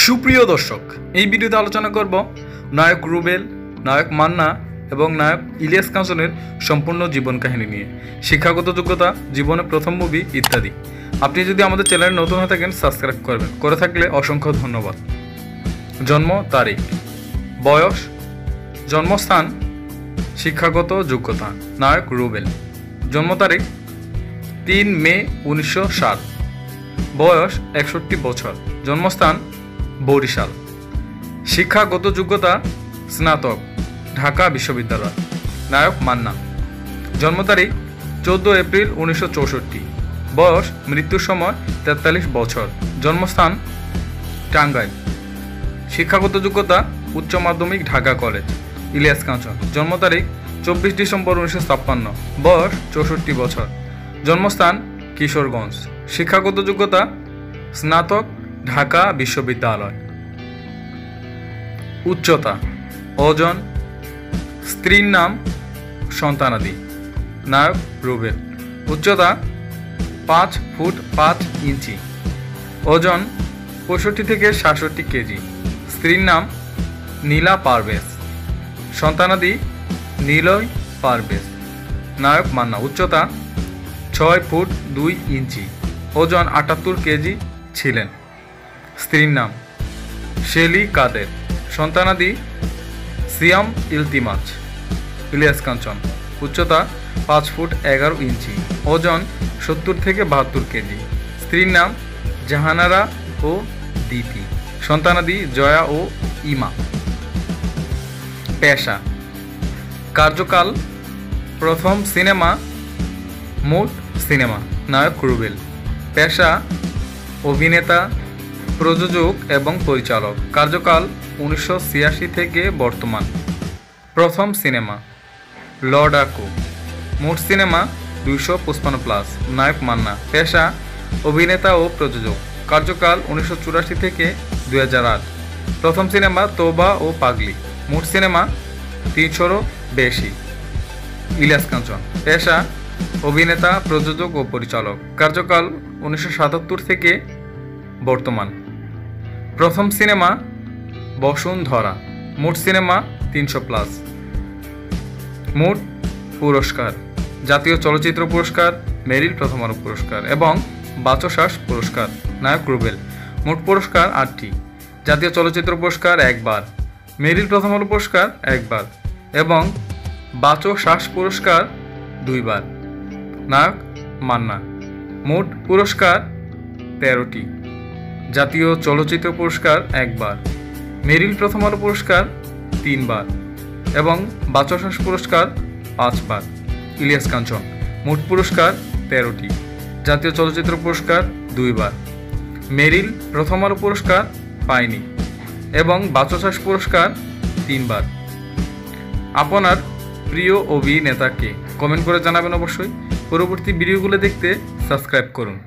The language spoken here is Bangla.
সুপ্রিয় দর্শক, এই ভিডিওতে আলোচনা করব নায়ক রুবেল, নায়ক মান্না এবং নায়ক ইলিয়াস কাঞ্চনের সম্পূর্ণ জীবন কাহিনী নিয়ে, শিক্ষাগত যোগ্যতা, জীবনের প্রথম মুভি ইত্যাদি। আপনি যদি আমাদের চ্যানেলে নতুন হয়ে থাকেন সাবস্ক্রাইব করবেন, করে থাকলে অসংখ্য ধন্যবাদ। জন্ম তারিখ, বয়স, জন্মস্থান, শিক্ষাগত যোগ্যতা। নায়ক রুবেল, জন্ম তারিখ 3 মে 1960, বয়স 61 বছর, জন্মস্থান বরিশাল, শিক্ষাগত যোগ্যতা স্নাতক, ঢাকা বিশ্ববিদ্যালয়। নায়ক মান্না, জন্ম তারিখ 14 এপ্রিল 1964, বয়স মৃত্যুর সময় 43 বছর, জন্মস্থান টাঙ্গাইল, শিক্ষাগত যোগ্যতা উচ্চ মাধ্যমিক, ঢাকা কলেজ। ইলিয়াস কাঞ্চন, জন্ম তারিখ 24 ডিসেম্বর 1956, বয়স 64 বছর, জন্মস্থান কিশোরগঞ্জ, শিক্ষাগত যোগ্যতা স্নাতক, ঢাকা বিশ্ববিদ্যালয়। উচ্চতা, ওজন, স্ত্রীর নাম, সন্তানাদি। নায়ক রুবেল, উচ্চতা 5 ফুট 5 ইঞ্চি, ওজন 65 থেকে 67 কেজি, স্ত্রীর নাম নীলা পারভেজ, সন্তানাদি নীলয় পারভেজ। নায়ক মান্না, উচ্চতা 6 ফুট 2 ইঞ্চি, ওজন 78 কেজি ছিলেন, স্ত্রীর নাম শেলি কাদের, সন্তানাদি সিয়াম ইলতিমাজ। ইলিয়াস কাঞ্চন, উচ্চতা 5 ফুট 11 ইঞ্চি, ওজন 70 থেকে 72 কেজি, স্ত্রীর নাম জাহানারা ও দিতি, সন্তানাদি জয়া ও ইমা। পেশা, কার্যকাল প্রথম সিনেমা, মোট সিনেমা। নায়ক রুবেল, পেশা অভিনেতা, প্রযোজক এবং পরিচালক, কার্যকাল 1986 থেকে বর্তমান। প্রথম সিনেমা লডাকু, মোট সিনেমা 255+। নায়ক মান্না, পেশা অভিনেতা ও প্রযোজক, কার্যকাল 1984 থেকে 2008। প্রথম সিনেমা তোবা ও পাগলি, মোট সিনেমা 300-রও বেশি। ইলিয়াস কাঞ্চন, পেশা অভিনেতা, প্রযোজক ও পরিচালক, কার্যকাল 1977 থেকে বর্তমান। প্রথম সিনেমা বসুন্ধরা, মোট সিনেমা 300+। মোট পুরস্কার, জাতীয় চলচ্চিত্র পুরস্কার, মেরিল প্রথম আলো পুরস্কার এবং বাচসাস পুরস্কার। নায়ক রুবেল, মোট পুরস্কার 8টি, জাতীয় চলচ্চিত্র পুরস্কার 1 বার, মেরিল প্রথম আলো পুরস্কার 1 বার এবং বাচসাস পুরস্কার 2 বার। নায়ক মান্না, মোট পুরস্কার 13টি, জাতীয় চলচ্চিত্র পুরস্কার 1 বার, মেরিল প্রথম আলো পুরস্কার 3 বার এবং বাচসাস পুরস্কার 5 বার। ইলিয়াস কাঞ্চন, মোট পুরস্কার 13টি, জাতীয় চলচ্চিত্র পুরস্কার 2 বার, মেরিল প্রথম আলো পুরস্কার পায়নি এবং বাচসাস পুরস্কার 3 বার। আপনার প্রিয় অভিনেতাকে কমেন্ট করে জানাবেন অবশ্যই। পরবর্তী ভিডিওগুলো দেখতে সাবস্ক্রাইব করুন।